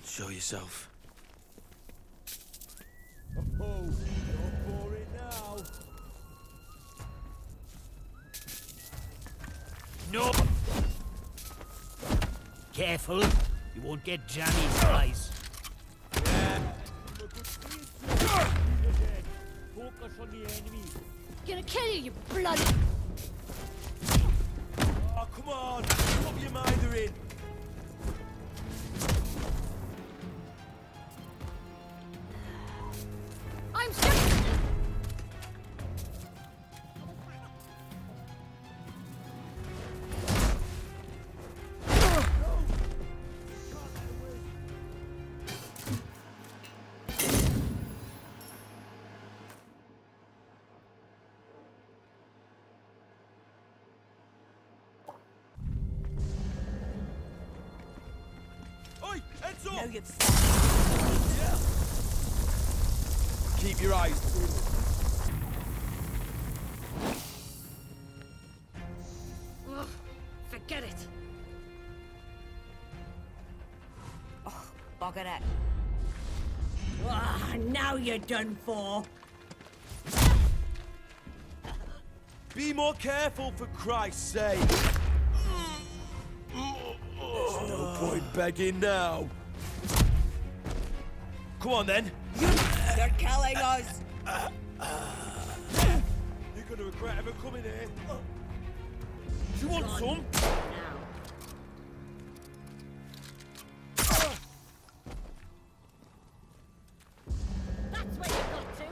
Show yourself. Oh, go for it now. No! Careful, you won't get jammy twice. Focus on the enemy. Gonna kill you, you bloody... Oh, come on! Put your minder in! I'm stuck! Oi! Heads up! Now you've Yeah. Keep your eyes peeled. Ugh, forget it. bugger it. Ah, now you're done for. Be more careful, for Christ's sake! There's no point begging now. Come on then. They're killing us. You're gonna regret ever coming here. Do you want some? Now. That's where you got to.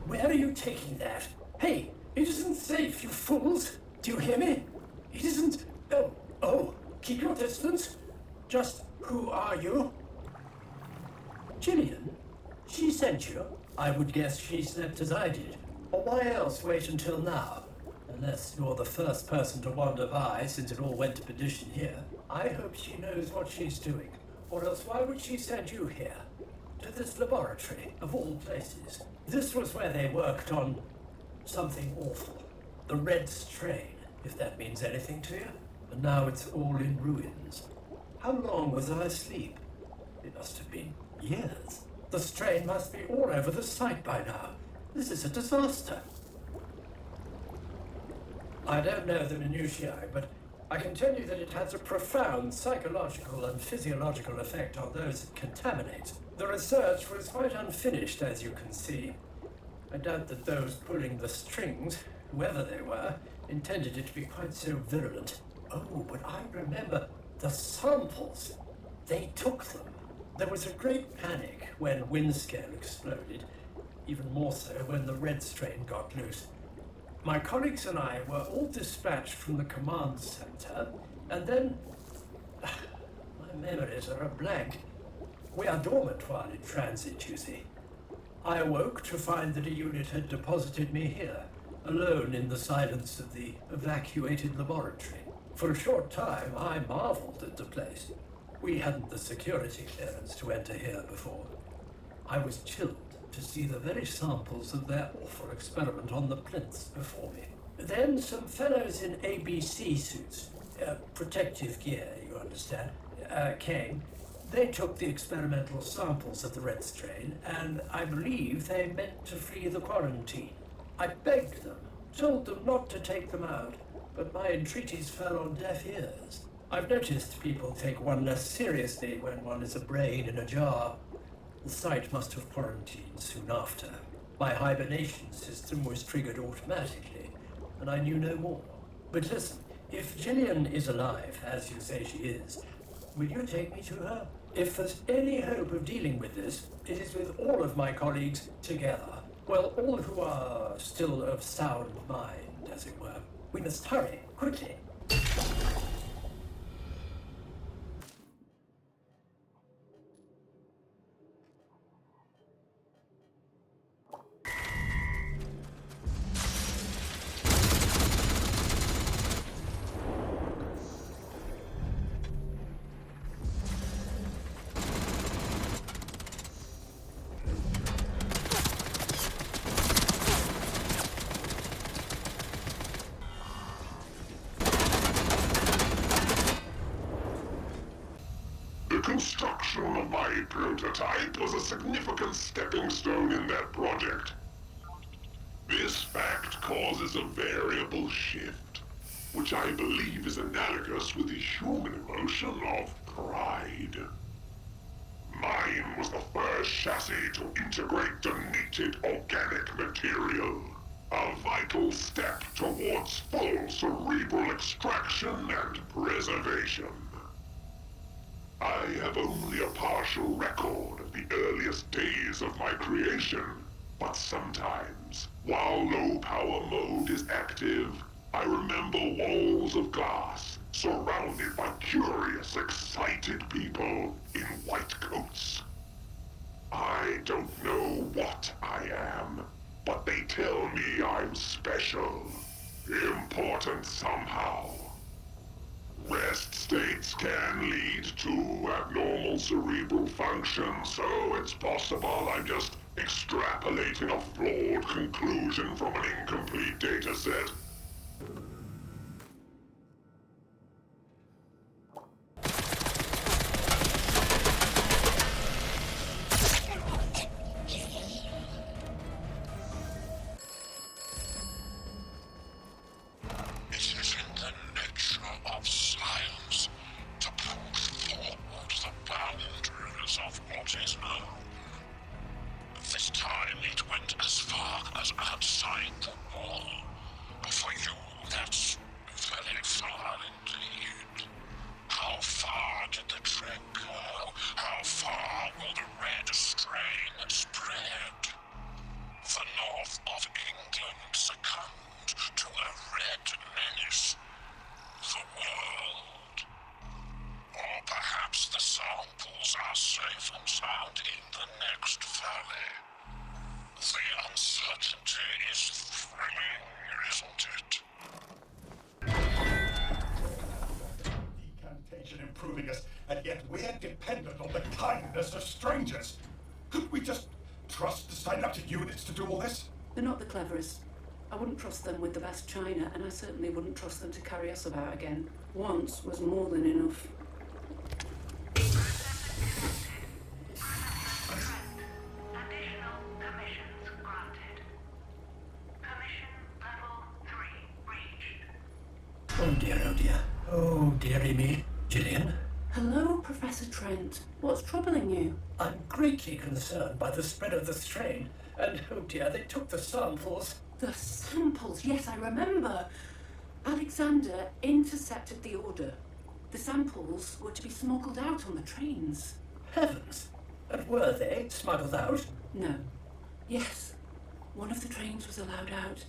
Where are you taking that? Hey, it isn't safe, you fools! Do you hear me? It I would guess she slept as I did. Or why else wait until now? Unless you're the first person to wander by since it all went to perdition here. I hope she knows what she's doing. Or else why would she send you here? To this laboratory, of all places. This was where they worked on something awful. The red strain, if that means anything to you. And now it's all in ruins. How long was I asleep? It must have been years. The strain must be all over the site by now. This is a disaster. I don't know the minutiae, but I can tell you that it has a profound psychological and physiological effect on those it contaminates. The research was quite unfinished, as you can see. I doubt that those pulling the strings, whoever they were, intended it to be quite so virulent. Oh, but I remember the samples. They took them. There was a great panic when Windscale exploded, even more so when the red strain got loose. My colleagues and I were all dispatched from the command center, and then... my memories are a blank. We are dormant while in transit, you see. I awoke to find that a unit had deposited me here, alone in the silence of the evacuated laboratory. For a short time, I marveled at the place. We hadn't the security clearance to enter here before. I was chilled to see the very samples of their awful experiment on the plinths before me. Then some fellows in ABC suits, protective gear, you understand, came. They took the experimental samples of the red strain, and I believe they meant to flee the quarantine. I begged them, told them not to take them out, but my entreaties fell on deaf ears. I've noticed people take one less seriously when one is a brain in a jar. The site must have quarantined soon after. My hibernation system was triggered automatically, and I knew no more. But listen, if Gillian is alive, as you say she is, will you take me to her? If there's any hope of dealing with this, it is with all of my colleagues together. Well, all who are still of sound mind, as it were. We must hurry, quickly. Construction of my prototype was a significant stepping stone in that project. This fact causes a variable shift, which I believe is analogous with the human emotion of pride. Mine was the first chassis to integrate donated organic material, a vital step towards full cerebral extraction and preservation. I have only a partial record of the earliest days of my creation, but sometimes, while low power mode is active, I remember walls of glass surrounded by curious, excited people in white coats. I don't know what I am, but they tell me I'm special, important somehow. Rest states can lead to abnormal cerebral function, so it's possible I'm just extrapolating a flawed conclusion from an incomplete data set. This time it went as far as outside the wall, before disapproving us, and yet we're dependent on the kindness of strangers. Could we just trust the synaptic units to do all this? They're not the cleverest. I wouldn't trust them with the best china, and I certainly wouldn't trust them to carry us about again. Once was more than enough. Additional permissions granted. Permission level 3 reached. Oh dear, oh dear. Oh dearie me. Gillian? Hello, Professor Trent. What's troubling you? I'm greatly concerned by the spread of the strain, and oh dear, they took the samples. The samples, yes, I remember. Alexander intercepted the order. The samples were to be smuggled out on the trains. Heavens! And were they smuggled out? No. Yes. One of the trains was allowed out.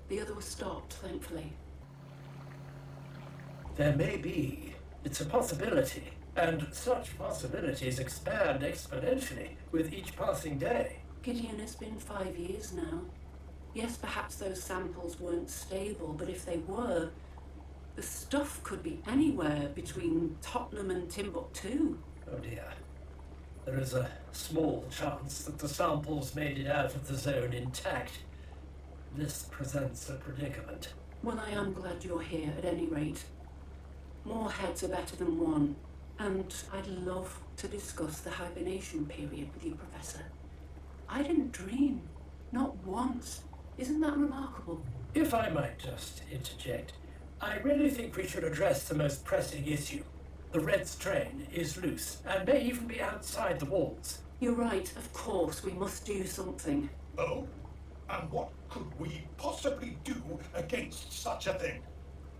The other was stopped, thankfully. There may be. It's a possibility. And such possibilities expand exponentially with each passing day. Gideon, it's been 5 years now. Yes, perhaps those samples weren't stable, but if they were, the stuff could be anywhere between Tottenham and Timbuktu. Oh dear. There is a small chance that the samples made it out of the zone intact. This presents a predicament. Well, I am glad you're here at any rate. More heads are better than one, and I'd love to discuss the hibernation period with you, Professor. I didn't dream, not once. Isn't that remarkable? If I might just interject, I really think we should address the most pressing issue. The red strain is loose and may even be outside the walls. You're right, of course, we must do something. Oh? And what could we possibly do against such a thing?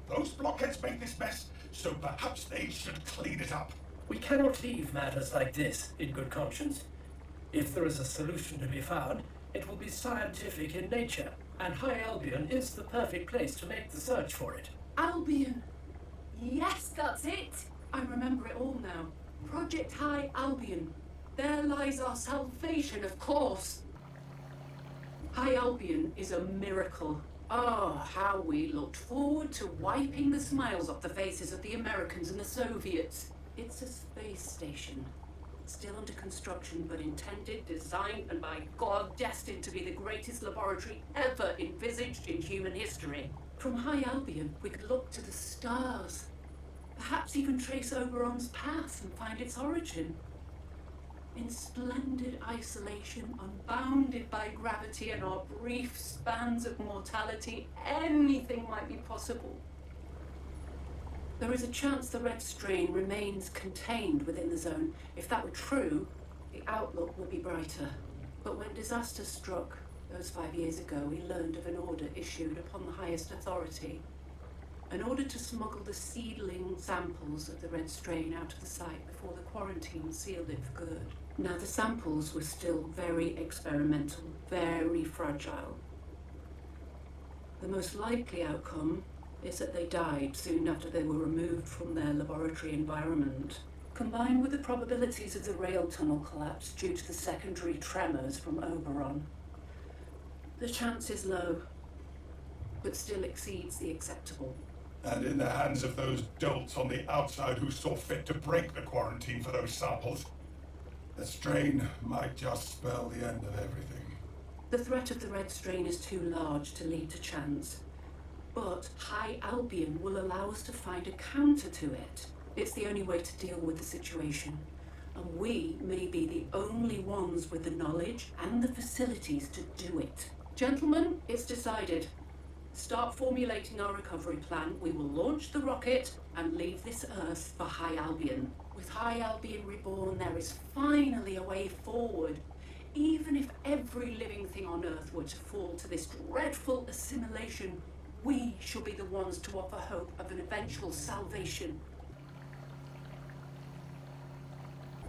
Those blockheads made this mess, so perhaps they should clean it up. We cannot leave matters like this in good conscience. If there is a solution to be found, it will be scientific in nature, and High Albion is the perfect place to make the search for it. Albion! Yes, that's it! I remember it all now. Project High Albion. There lies our salvation, of course. High Albion is a miracle. Oh, how we looked forward to wiping the smiles off the faces of the Americans and the Soviets. It's a space station. Still under construction, but intended, designed, and by God destined to be the greatest laboratory ever envisaged in human history. From High Albion, we could look to the stars. Perhaps even trace Oberon's path and find its origin. In splendid isolation, unbounded by gravity and our brief spans of mortality, anything might be possible. There is a chance the red strain remains contained within the zone. If that were true, the outlook would be brighter. But when disaster struck those 5 years ago, we learned of an order issued upon the highest authority. An order to smuggle the seedling samples of the red strain out of the site before the quarantine sealed it for good. Now, the samples were still very experimental, very fragile. The most likely outcome is that they died soon after they were removed from their laboratory environment. Combined with the probabilities of the rail tunnel collapse due to the secondary tremors from Oberon, the chance is low, but still exceeds the acceptable. And in the hands of those dolts on the outside who saw fit to break the quarantine for those samples, the strain might just spell the end of everything. The threat of the red strain is too large to lead to chance. But High Albion will allow us to find a counter to it. It's the only way to deal with the situation. And we may be the only ones with the knowledge and the facilities to do it. Gentlemen, it's decided. Start formulating our recovery plan. We will launch the rocket and leave this Earth for High Albion. With High Albion reborn, there is finally a way forward. Even if every living thing on Earth were to fall to this dreadful assimilation, we shall be the ones to offer hope of an eventual salvation.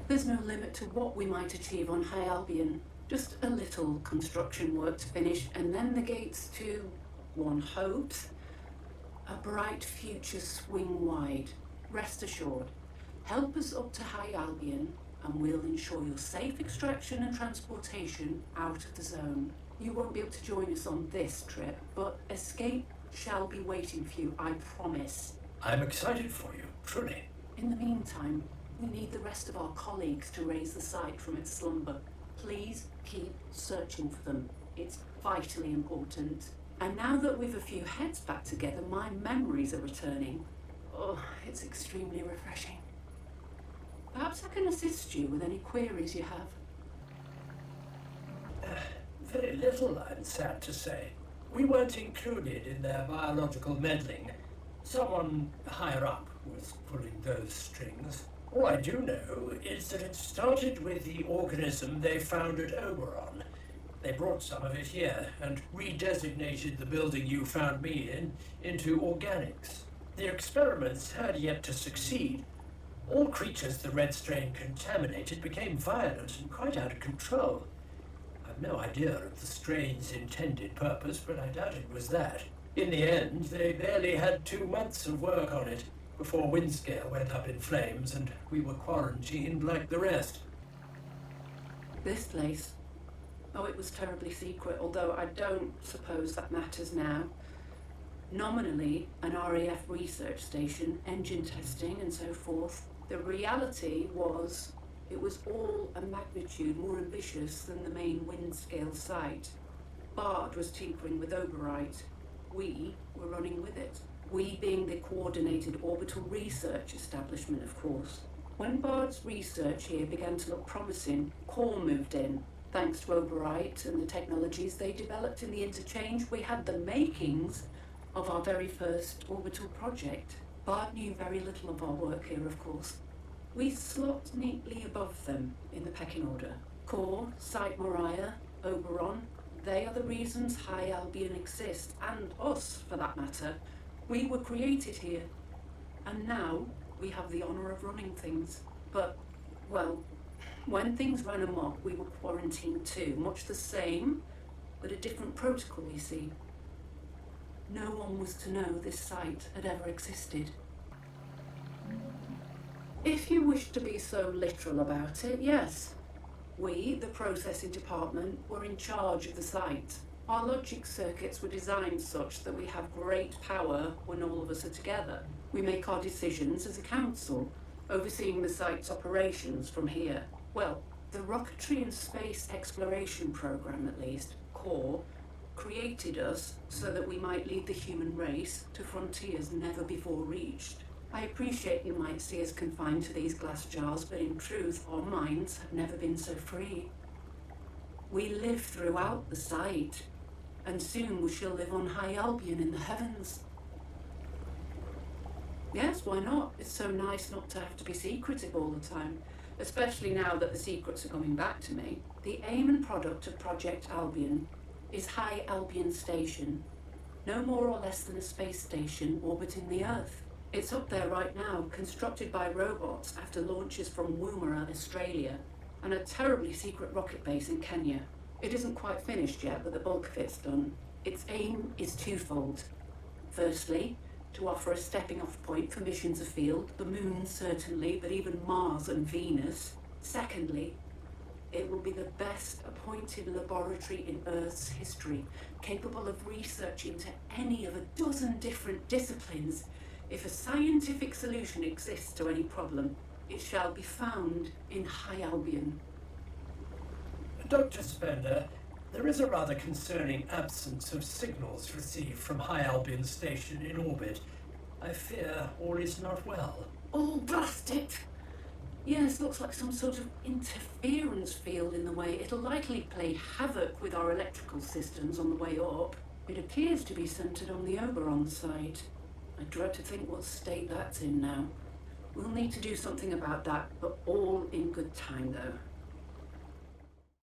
There's no limit to what we might achieve on High Albion. Just a little construction work to finish, and then the gates to, one hopes, a bright future swing wide. Rest assured, help us up to High Albion, and we'll ensure your safe extraction and transportation out of the zone. You won't be able to join us on this trip, but escape shall be waiting for you, I promise. I'm excited for you, truly. In the meantime, we need the rest of our colleagues to raise the site from its slumber. Please keep searching for them. It's vitally important. And now that we've a few heads back together, my memories are returning. Oh, it's extremely refreshing. Perhaps I can assist you with any queries you have. Very little, I'm sad to say. We weren't included in their biological meddling. Someone higher up was pulling those strings. All I do know is that it started with the organism they found at Oberon. They brought some of it here and redesignated the building you found me in into organics. The experiments had yet to succeed. All creatures the red strain contaminated became violent and quite out of control. I've no idea of the strain's intended purpose, but I doubt it was that. In the end, they barely had 2 months of work on it before Windscale went up in flames and we were quarantined like the rest. This place? Oh, it was terribly secret, although I don't suppose that matters now. Nominally, an RAF research station, engine testing and so forth. The reality was, it was all a magnitude more ambitious than the main Windscale site. Bard was tinkering with Oberite. We were running with it. We being the Coordinated Orbital Research Establishment, of course. When Bard's research here began to look promising, Core moved in. Thanks to Oberite and the technologies they developed in the interchange, we had the makings of our very first orbital project. Bard knew very little of our work here, of course. We slot neatly above them in the pecking order. Core, Site Moriah, Oberon, they are the reasons High Albion exists, and us, for that matter. We were created here, and now we have the honour of running things. But, well, when things ran amok, we were quarantined too, much the same, but a different protocol, you see. No one was to know this site had ever existed. If you wish to be so literal about it, yes. We, the processing department, were in charge of the site. Our logic circuits were designed such that we have great power when all of us are together. We make our decisions as a council, overseeing the site's operations from here. Well, the Rocketry and Space Exploration Program, at least, CORE, created us so that we might lead the human race to frontiers never before reached. I appreciate you might see us confined to these glass jars, but in truth, our minds have never been so free. We live throughout the site, and soon we shall live on High Albion in the heavens. Yes, why not? It's so nice not to have to be secretive all the time, especially now that the secrets are coming back to me. The aim and product of Project Albion is High Albion Station, no more or less than a space station orbiting the Earth. It's up there right now, constructed by robots after launches from Woomera, Australia, and a terribly secret rocket base in Kenya. It isn't quite finished yet, but the bulk of it's done. Its aim is twofold. Firstly, to offer a stepping-off point for missions afield, the Moon certainly, but even Mars and Venus. Secondly, it will be the best appointed laboratory in Earth's history, capable of research into any of a dozen different disciplines. If a scientific solution exists to any problem, it shall be found in High Albion. Dr. Spender, there is a rather concerning absence of signals received from High Albion Station in orbit. I fear all is not well. Oh, blast it! Yes, looks like some sort of interference field in the way. It'll likely play havoc with our electrical systems on the way up. It appears to be centered on the Oberon site. I dread to think what state that's in now. We'll need to do something about that, but all in good time, though.